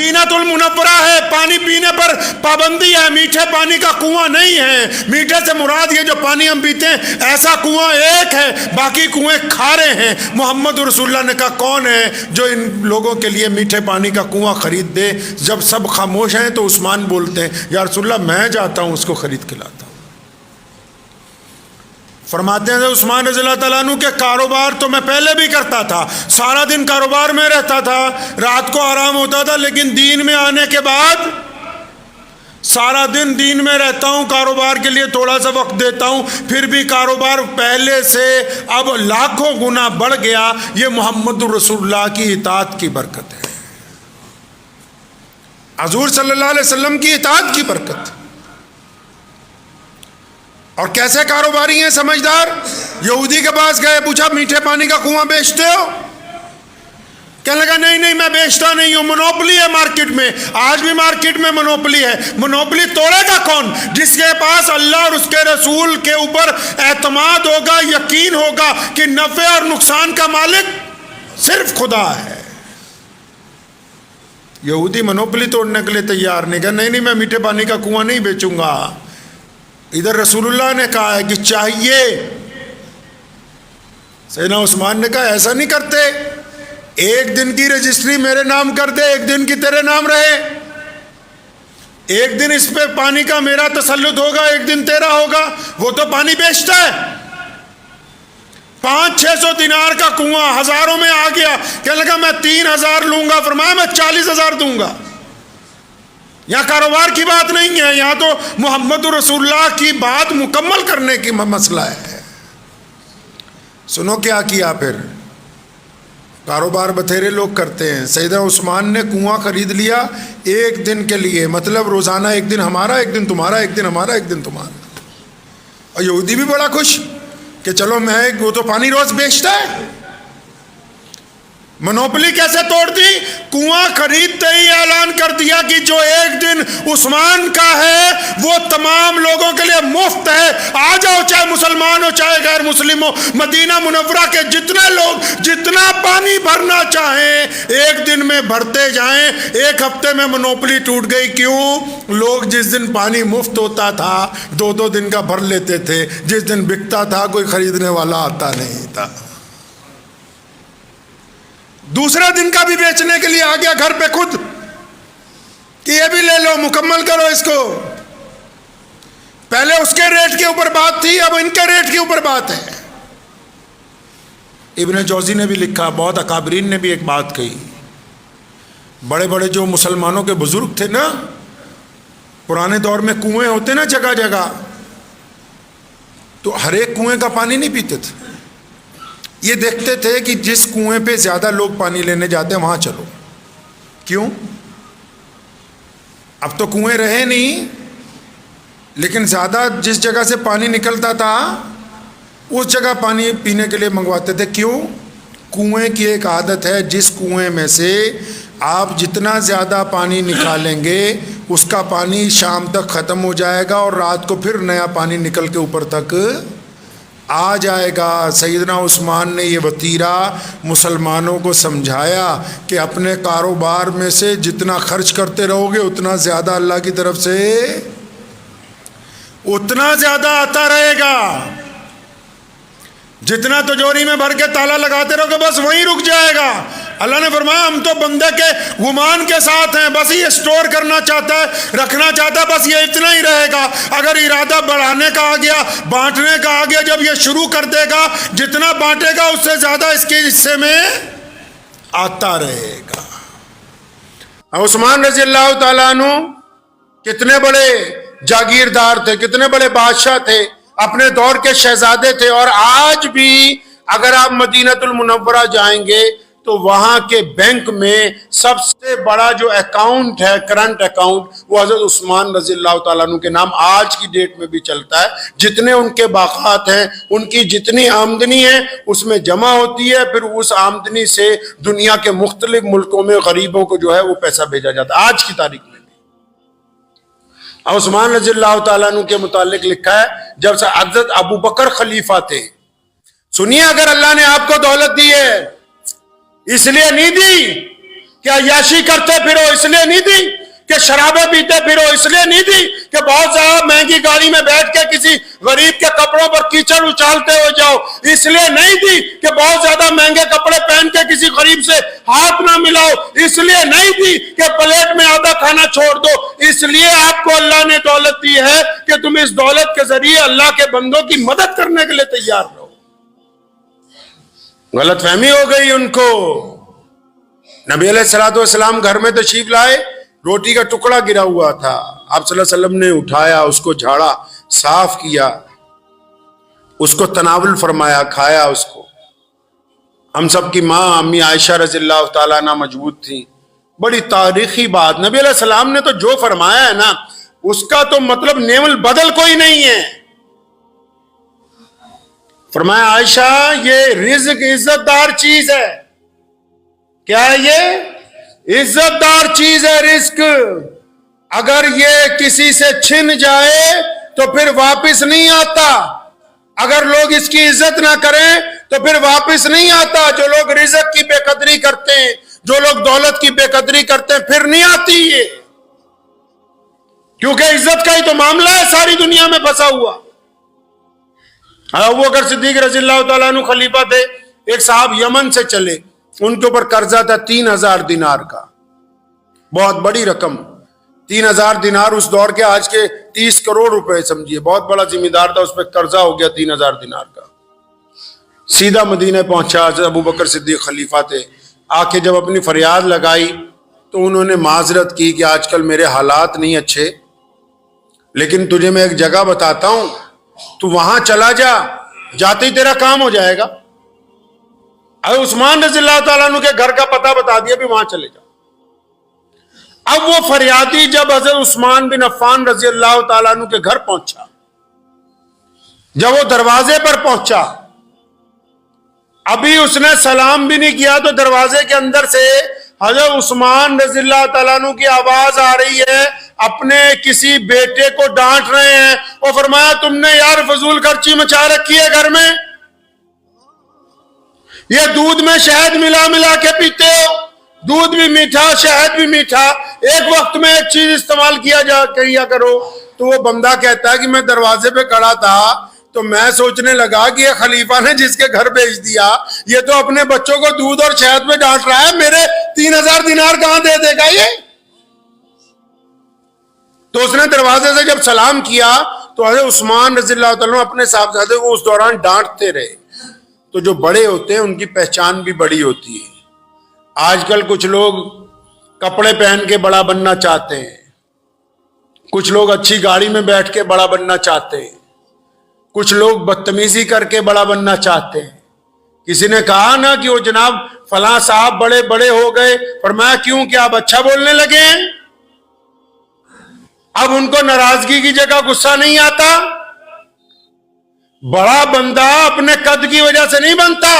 مدینہ المنورہ ہے، پانی پینے پر پابندی ہے، میٹھے پانی کا کنواں نہیں ہے۔ میٹھے سے مراد یہ جو پانی ہم پیتے ہیں ایسا کنواں ایک ہے، باقی کنویں کھارے ہیں۔ محمد رسول اللہ نے کہا کون ہے جو ان لوگوں کے لیے میٹھے پانی کا کنواں خرید دے؟ جب سب خاموش ہیں تو عثمان بولتے ہیں یا رسول اللہ میں جاتا ہوں اس کو خرید کے لاتا ہوں۔ فرماتے ہیں عثمان رضی اللہ تعالیٰ عنہ کہ کاروبار تو میں پہلے بھی کرتا تھا، سارا دن کاروبار میں رہتا تھا، رات کو آرام ہوتا تھا، لیکن دین میں آنے کے بعد سارا دن دین میں رہتا ہوں، کاروبار کے لیے تھوڑا سا وقت دیتا ہوں، پھر بھی کاروبار پہلے سے اب لاکھوں گنا بڑھ گیا۔ یہ محمد رسول اللہ کی اطاعت کی برکت ہے، حضور صلی اللہ علیہ وسلم کی اطاعت کی برکت۔ اور کیسے کاروباری ہیں سمجھدار؟ یہودی کے پاس گئے، پوچھا میٹھے پانی کا کنواں بیچتے ہو؟ کہنے لگا نہیں میں بیچتا نہیں ہوں، منوپلی ہے مارکیٹ میں، آج بھی مارکیٹ میں منوپلی ہے۔ منوپلی توڑے گا کون؟ جس کے پاس اللہ اور اس کے رسول کے اوپر اعتماد ہوگا، یقین ہوگا کہ نفع اور نقصان کا مالک صرف خدا ہے۔ یہودی منوپلی توڑنے کے لیے تیار نہیں، کہا نہیں میں میٹھے پانی کا کنواں نہیں بیچوں گا۔ ادھر رسول اللہ نے کہا ہے کہ چاہیے، سیدنا عثمان نے کہا ایسا نہیں کرتے، ایک دن کی رجسٹری میرے نام کر دے، ایک دن کی تیرے نام رہے، ایک دن اس پہ پانی کا میرا تسلط ہوگا، ایک دن تیرا ہوگا۔ وہ تو پانی بیچتا ہے، 500-600 دینار کا کنواں ہزاروں میں آ گیا، کہنے لگا میں 3000 لوں گا، فرمایا میں 40,000 دوں گا۔ یہاں کاروبار کی بات نہیں ہے، یہاں تو محمد رسول اللہ کی بات مکمل کرنے کی مسئلہ ہے۔ سنو کیا کیا پھر، کاروبار بتھیرے لوگ کرتے ہیں۔ سیدنا عثمان نے کنواں خرید لیا ایک دن کے لیے، مطلب روزانہ ایک دن ہمارا، ایک دن تمہارا، ایک دن ہمارا، ایک دن تمہارا۔ اور یہودی بھی بڑا خوش کہ چلو وہ تو پانی روز بیچتا ہے۔ منوپلی کیسے توڑ دی؟ کنواں خریدتے ہی اعلان کر دیا کہ جو ایک دن عثمان کا ہے وہ تمام لوگوں کے لیے مفت ہے، آ جاؤ چاہے مسلمان ہو چاہے غیر مسلم ہو، مدینہ منورہ کے جتنے لوگ جتنا پانی بھرنا چاہیں ایک دن میں بھرتے جائیں۔ ایک ہفتے میں منوپلی ٹوٹ گئی، کیوں؟ لوگ جس دن پانی مفت ہوتا تھا 2-2 دن کا بھر لیتے تھے، جس دن بکتا تھا کوئی خریدنے والا آتا نہیں تھا۔ دوسرے دن کا بھی بیچنے کے لیے آ گیا گھر پہ خود کہ یہ بھی لے لو، مکمل کرو اس کو۔ پہلے اس کے ریٹ کے اوپر بات تھی، اب ان کے ریٹ کے اوپر بات ہے۔ ابن جوزی نے بھی لکھا، بہت اکابرین نے بھی ایک بات کہی، بڑے بڑے جو مسلمانوں کے بزرگ تھے نا، پرانے دور میں کنویں ہوتے نا جگہ جگہ، تو ہر ایک کنویں کا پانی نہیں پیتے تھے، یہ دیکھتے تھے کہ جس کنویں پہ زیادہ لوگ پانی لینے جاتے ہیں وہاں چلو۔ کیوں؟ اب تو کنویں رہے نہیں، لیکن زیادہ جس جگہ سے پانی نکلتا تھا اس جگہ پانی پینے کے لیے منگواتے تھے۔ کیوں؟ کنویں کی ایک عادت ہے، جس کنویں میں سے آپ جتنا زیادہ پانی نکالیں گے اس کا پانی شام تک ختم ہو جائے گا اور رات کو پھر نیا پانی نکل کے اوپر تک آ جائے گا۔ سیدنا عثمان نے یہ وتیرہ مسلمانوں کو سمجھایا کہ اپنے کاروبار میں سے جتنا خرچ کرتے رہو گے اتنا زیادہ اللہ کی طرف سے اتنا زیادہ آتا رہے گا۔ جتنا تجوری میں بھر کے تالا لگاتے رہو گے بس وہیں رک جائے گا۔ اللہ نے فرمایا ہم تو بندے کے گمان کے ساتھ ہیں، بس یہ اسٹور کرنا چاہتا ہے، رکھنا چاہتا ہے، بس یہ اتنا ہی رہے گا۔ اگر ارادہ بڑھانے کا آ گیا، بانٹنے کا آ گیا، جب یہ شروع کر دے گا جتنا بانٹے گا اس سے زیادہ اس کے حصے میں آتا رہے گا۔ عثمان رضی اللہ تعالیٰ عنہ کتنے بڑے جاگیردار تھے، کتنے بڑے بادشاہ تھے، اپنے دور کے شہزادے تھے، اور آج بھی اگر آپ مدینہ المنورہ جائیں گے تو وہاں کے بینک میں سب سے بڑا جو اکاؤنٹ ہے، کرنٹ اکاؤنٹ، وہ حضرت عثمان رضی اللہ تعالیٰ عنہ کے نام آج کی ڈیٹ میں بھی چلتا ہے۔ جتنے ان کے باقات ہیں، ان کی جتنی آمدنی ہے اس میں جمع ہوتی ہے، پھر اس آمدنی سے دنیا کے مختلف ملکوں میں غریبوں کو جو ہے وہ پیسہ بھیجا جاتا ہے آج کی تاریخ میں۔ عثمان رضی اللہ تعالیٰ عنہ کے متعلق لکھا ہے جب سے حضرت ابو بکر خلیفہ تھے، سنیے، اگر اللہ نے آپ کو دولت دی ہے اس لیے نہیں دی کیا عیاشی کرتے پھرو اس لیے نہیں دی کہ شرابیں پیتے پھرو اس لیے نہیں دی کہ بہت زیادہ مہنگی گاڑی میں بیٹھ کے کسی غریب کے کپڑوں پر کیچڑ اچھالتے ہو جاؤ اس لیے نہیں دی کہ بہت زیادہ مہنگے کپڑے پہن کے کسی غریب سے ہاتھ نہ ملاؤ اس لیے نہیں دی کہ پلیٹ میں آدھا کھانا چھوڑ دو اس لیے آپ کو اللہ نے دولت دی ہے کہ تم اس دولت کے ذریعے اللہ کے بندوں کی مدد کرنے کے لیے تیار رہو. غلط فہمی ہو گئی ان کو. نبی علیہ الصلوۃ والسلام گھر میں تشریف لائے, روٹی کا ٹکڑا گرا ہوا تھا, آپ صلی اللہ علیہ وسلم نے اٹھایا, اس کو جھاڑا, صاف کیا, اس کو تناول فرمایا, کھایا اس کو. ہم سب کی ماں امی عائشہ رضی اللہ تعالیٰ عنہ موجود تھی. بڑی تاریخی بات, نبی علیہ السلام نے تو جو فرمایا ہے نا اس کا تو مطلب نیم البدل کوئی نہیں ہے. فرمایا عائشہ یہ رزق عزت دار چیز ہے. کیا ہے یہ؟ عزت دار چیز ہے رزق. اگر یہ کسی سے چھن جائے تو پھر واپس نہیں آتا. اگر لوگ اس کی عزت نہ کریں تو پھر واپس نہیں آتا. جو لوگ رزق کی بے قدری کرتے ہیں, جو لوگ دولت کی بے قدری کرتے ہیں, پھر نہیں آتی یہ. کیونکہ عزت کا ہی تو معاملہ ہے ساری دنیا میں پھنسا ہوا. ابوبکر صدیق رضی اللہ تعالیٰ عنہ خلیفہ تھے. ایک صاحب یمن سے چلے, ان کے اوپر قرضہ تھا 3000 دینار کا, بہت بڑی رقم. 3000 دینار اس دور کے آج کے 30 کروڑ روپے سمجھیے, بہت بڑا ذمہ دار تھا, اس پہ قرضہ ہو گیا 3000 دینار کا. سیدھا مدینہ پہنچا, ابوبکر صدیق خلیفہ تھے. آ کے جب اپنی فریاد لگائی تو انہوں نے معذرت کی کہ آج کل میرے حالات نہیں اچھے, لیکن تجھے میں ایک جگہ بتاتا ہوں, تو وہاں چلا جا, جاتے ہی تیرا کام ہو جائے گا. عثمان رضی اللہ تعالیٰ عنہ کے گھر کا پتہ بتا دیا, بھی وہاں چلے جا. اب وہ فریادی جب حضرت عثمان بن عفان رضی اللہ تعالیٰ عنہ کے گھر پہنچا, جب وہ دروازے پر پہنچا, ابھی اس نے سلام بھی نہیں کیا تو دروازے کے اندر سے حضرت عثمان رضی اللہ تعالیٰ عنہ کی آواز آ رہی ہے, اپنے کسی بیٹے کو ڈانٹ رہے ہیں. اور فرمایا تم نے یار فضول خرچی مچا رکھی ہے گھر میں, یہ دودھ میں شہد ملا ملا کے پیتے ہو, دودھ بھی میٹھا شہد بھی میٹھا, ایک وقت میں ایک چیز استعمال کیا کرو. تو وہ بندہ کہتا ہے کہ میں دروازے پہ کھڑا تھا تو میں سوچنے لگا کہ یہ خلیفہ نے جس کے گھر بھیج دیا یہ تو اپنے بچوں کو دودھ اور شہد میں ڈانٹ رہا ہے, میرے 3000 دینار کہاں دے دے گا یہ. تو اس نے دروازے سے جب سلام کیا تو حضرت عثمان رضی اللہ تعالیٰ عنہ اپنے صاحبزادے کو اس دوران ڈانٹتے رہے. تو جو بڑے ہوتے ہیں ان کی پہچان بھی بڑی ہوتی ہے. آج کل کچھ لوگ کپڑے پہن کے بڑا بننا چاہتے ہیں, کچھ لوگ اچھی گاڑی میں بیٹھ کے بڑا بننا چاہتے ہیں, کچھ لوگ بدتمیزی کر کے بڑا بننا چاہتے ہیں. کسی نے کہا نا کہ وہ جناب فلاں صاحب بڑے بڑے ہو گئے, فرمایا کیوں, کہ آپ اچھا بولنے لگے ہیں. اب ان کو ناراضگی کی جگہ غصہ نہیں آتا. بڑا بندہ اپنے قد کی وجہ سے نہیں بنتا,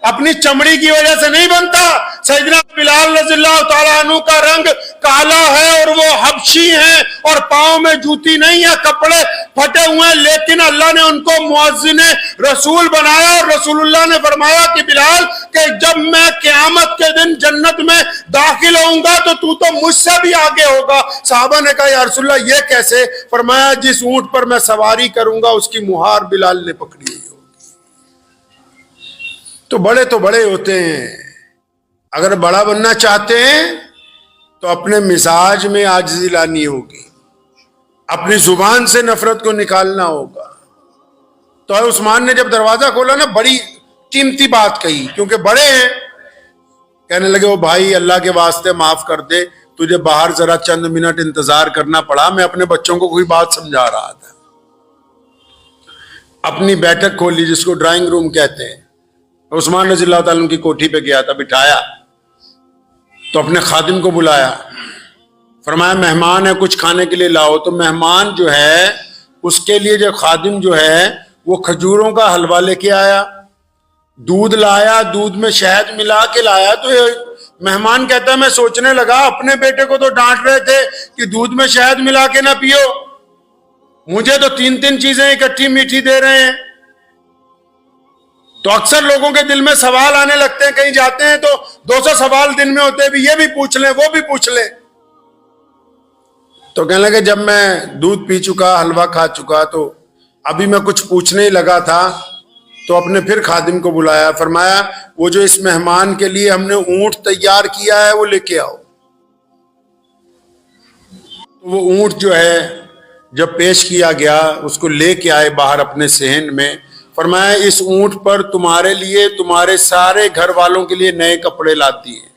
اپنی چمڑی کی وجہ سے نہیں بنتا. سیدنا بلال رضی اللہ تعالیٰ عنہ کا رنگ کالا ہے اور وہ حبشی ہیں اور پاؤں میں جوتی نہیں ہے, کپڑے پھٹے ہوئے ہیں, لیکن اللہ نے ان کو مؤذن رسول بنایا. اور رسول اللہ نے فرمایا کہ بلال کہ جب میں قیامت کے دن جنت میں داخل ہوں گا تو مجھ سے بھی آگے ہوگا. صحابہ نے کہا یا رسول اللہ یہ کیسے؟ فرمایا جس اونٹ پر میں سواری کروں گا اس کی مہار بلال نے پکڑی ہوئی ہوگی. تو بڑے ہوتے ہیں. اگر بڑا بننا چاہتے ہیں تو اپنے مزاج میں عاجزی لانی ہوگی, اپنی زبان سے نفرت کو نکالنا ہوگا. تو عثمان نے جب دروازہ کھولا نا بڑی قیمتی بات کہی, کیونکہ بڑے ہیں. کہنے لگے وہ بھائی اللہ کے واسطے معاف کر دے, تجھے باہر ذرا چند منٹ انتظار کرنا پڑا, میں اپنے بچوں کو کوئی بات سمجھا رہا تھا. اپنی بیٹھک کھولی جس کو ڈرائنگ روم کہتے ہیں. عثمان رضی اللہ تعالیٰ کی کوٹھی پہ گیا تھا, بٹھایا تو اپنے خادم کو بلایا, فرمایا مہمان ہے کچھ کھانے کے لیے لاؤ. تو مہمان جو ہے اس کے لیے جو خادم جو ہے وہ کھجوروں کا حلوہ لے کے آیا, دودھ لایا, دودھ میں شہد ملا کے لایا. تو مہمان کہتا ہے میں سوچنے لگا اپنے بیٹے کو تو ڈانٹ رہے تھے کہ دودھ میں شہد ملا کے نہ پیو, مجھے تو 3 چیزیں اکٹھی میٹھی دے رہے ہیں. تو اکثر لوگوں کے دل میں سوال آنے لگتے ہیں، کہیں جاتے ہیں تو 200 سوال دن میں ہوتے ہیں، بھی یہ بھی پوچھ لیں وہ بھی پوچھ لیں. تو کہنے لگے جب میں دودھ پی چکا، حلوہ کھا چکا، تو ابھی میں کچھ پوچھنے ہی لگا تھا تو اپنے پھر خادم کو بلایا، فرمایا وہ جو اس مہمان کے لیے ہم نے اونٹ تیار کیا ہے وہ لے کے آؤ. وہ اونٹ جو ہے جب پیش کیا گیا اس کو لے کے آئے باہر اپنے صحن میں. فرمایا اس اونٹ پر تمہارے لیے تمہارے سارے گھر والوں کے لیے نئے کپڑے لاتی ہیں.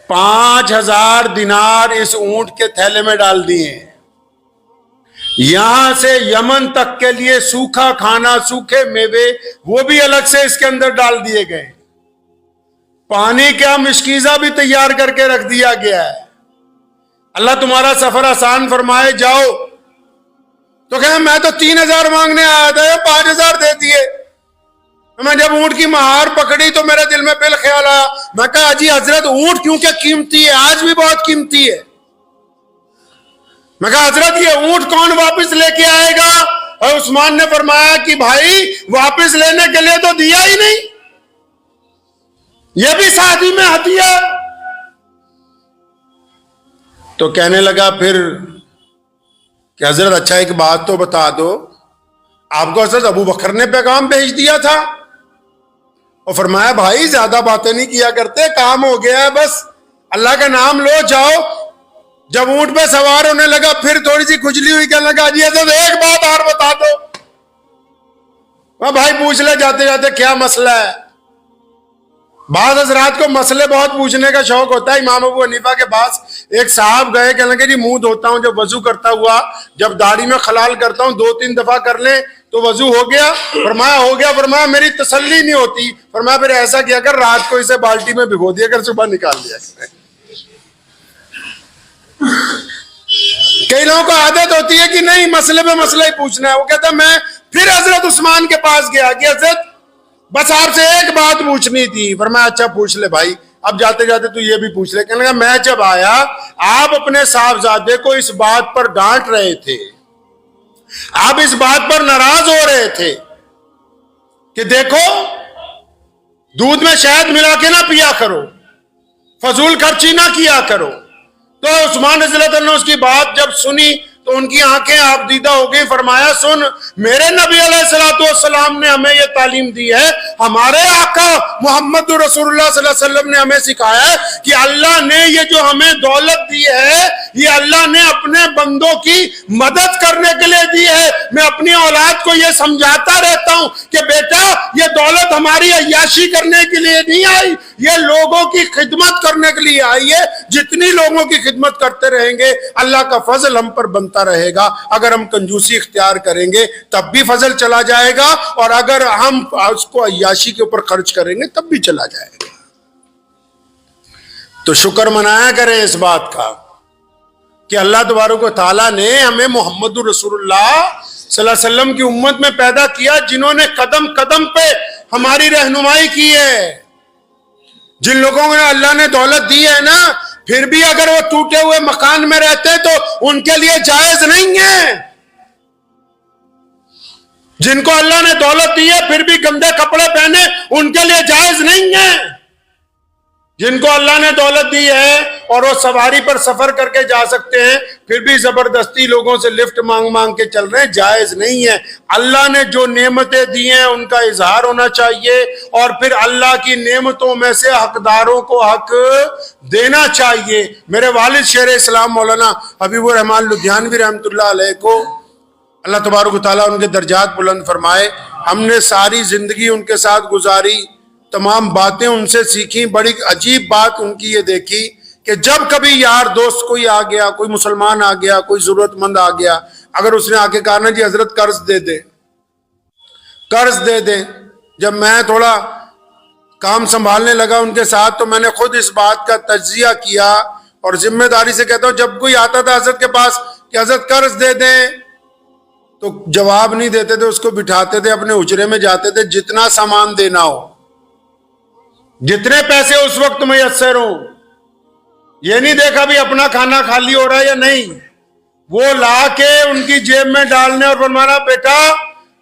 5000 دینار اس اونٹ کے تھیلے میں ڈال دیے ہیں. یہاں سے یمن تک کے لیے سوکھا کھانا، سوکھے میوے وہ بھی الگ سے اس کے اندر ڈال دیے گئے. پانی کا مشکیزہ بھی تیار کر کے رکھ دیا گیا ہے. اللہ تمہارا سفر آسان فرمائے، جاؤ. تو کہا میں تو 3000 مانگنے آیا تھا، 5000 دے دیے. میں جب اونٹ کی مہار پکڑی تو میرے دل میں پہل خیال آیا، میں کہا جی حضرت اونٹ کیونکہ قیمتی ہے، آج بھی بہت قیمتی ہے. میں کہا حضرت یہ اونٹ کون واپس لے کے آئے گا؟ اور عثمان نے فرمایا کہ بھائی واپس لینے کے لیے تو دیا ہی نہیں، یہ بھی ساتھ ہی میں ہتھیا. تو کہنے لگا پھر کہ حضرت اچھا ایک بات تو بتا دو، آپ کو حضرت ابو بکر نے پیغام بھیج دیا تھا؟ اور فرمایا بھائی زیادہ باتیں نہیں کیا کرتے، کام ہو گیا ہے، بس اللہ کا نام لو، جاؤ. جب اونٹ پہ سوار ہونے لگا پھر تھوڑی سی کھجلی ہوئی، کہنے لگا جی حضرت ایک بات اور بتا دو. بھائی پوچھ لے جاتے جاتے کیا مسئلہ ہے. بعض حضرات کو مسئلے بہت پوچھنے کا شوق ہوتا ہے. امام ابو حنیفہ کے پاس ایک صاحب گئے، کہنے لگے جی منہ دھوتا ہوں جب وضو کرتا ہوا، جب داڑھی میں خلال کرتا ہوں 2-3 دفعہ کر لیں تو وضو ہو گیا؟ فرمایا ہو گیا. فرمایا میری تسلی نہیں ہوتی. فرمایا پھر ایسا کیا کر رات کو اسے بالٹی میں بھگو دیا کر، صبح نکال دیا کر. کئی لوگوں کو عادت ہوتی ہے کہ نہیں مسئلے پہ مسئلہ ہی پوچھنا ہے. وہ کہتا میں پھر حضرت عثمان کے پاس گیا کہ حضرت بس آپ سے ایک بات پوچھنی تھی. فرمایا اچھا پوچھ لے بھائی، اب جاتے جاتے تو یہ بھی پوچھ لے. کہنے لگا میں جب آیا آپ اپنے صاحبزادے کو اس بات پر ڈانٹ رہے تھے، آپ اس بات پر ناراض ہو رہے تھے کہ دیکھو دودھ میں شہد ملا کے نہ پیا کرو، فضول خرچی نہ کیا کرو. تو عثمان رضی اللہ عنہ اس کی بات جب سنی تو ان کی آنکھیں آپ دیدہ ہو گئی. فرمایا سن، میرے نبی علیہ السلام نے ہمیں یہ تعلیم دی ہے، ہمارے آقا محمد رسول اللہ صلی اللہ علیہ وسلم نے ہمیں سکھایا ہے کہ اللہ نے یہ جو ہمیں دولت دی ہے یہ اللہ نے اپنے بندوں کی مدد کرنے کے لیے دی ہے. میں اپنی اولاد کو یہ سمجھاتا رہتا ہوں کہ بیٹا یہ دولت ہماری عیاشی کرنے کے لیے نہیں آئی، یہ لوگوں کی خدمت کرنے کے لیے آئی ہے. جتنی لوگوں کی خدمت کرتے رہیں گے اللہ کا فضل ہم پر بنتا رہے گا. اگر ہم کنجوسی اختیار کریں گے تب بھی فضل چلا جائے گا، اور اگر ہم اس کو عیاشی کے اوپر خرچ کریں گے تب بھی چلا جائے گا. تو شکر منایا کریں اس بات کا کہ اللہ تبارک و تعالیٰ نے ہمیں محمد رسول اللہ صلی اللہ علیہ وسلم کی امت میں پیدا کیا، جنہوں نے قدم قدم پہ ہماری رہنمائی کی ہے. جن لوگوں نے اللہ نے دولت دی ہے نا، پھر بھی اگر وہ ٹوٹے ہوئے مکان میں رہتے تو ان کے لیے جائز نہیں ہے. جن کو اللہ نے دولت دی ہے پھر بھی گندے کپڑے پہنے ان کے لیے جائز نہیں ہے. جن کو اللہ نے دولت دی ہے اور وہ سواری پر سفر کر کے جا سکتے ہیں پھر بھی زبردستی لوگوں سے لفٹ مانگ مانگ کے چل رہے ہیں، جائز نہیں ہے. اللہ نے جو نعمتیں دی ہیں ان کا اظہار ہونا چاہیے، اور پھر اللہ کی نعمتوں میں سے حقداروں کو حق دینا چاہیے. میرے والد شیخ اسلام مولانا حبیب الرحمان لدھیانوی رحمۃ اللہ علیہ کو اللہ تبارک و تعالیٰ ان کے درجات بلند فرمائے، ہم نے ساری زندگی ان کے ساتھ گزاری، تمام باتیں ان سے سیکھی. بڑی عجیب بات ان کی یہ دیکھی کہ جب کبھی یار دوست کوئی آ گیا، کوئی مسلمان آ گیا، کوئی ضرورت مند آ گیا، اگر اس نے آ کے کہا نا جی حضرت قرض دے دے، قرض دے دے. جب میں تھوڑا کام سنبھالنے لگا ان کے ساتھ تو میں نے خود اس بات کا تجزیہ کیا اور ذمہ داری سے کہتا ہوں، جب کوئی آتا تھا حضرت کے پاس کہ حضرت قرض دے دیں تو جواب نہیں دیتے تھے، اس کو بٹھاتے تھے، اپنے حجرے میں جاتے تھے، جتنا سامان دینا ہو، جتنے پیسے اس وقت میسر ہوں، یہ نہیں دیکھا بھی اپنا کھانا خالی ہو رہا ہے یا نہیں، وہ لا کے ان کی جیب میں ڈالنے اور فرمانا بیٹا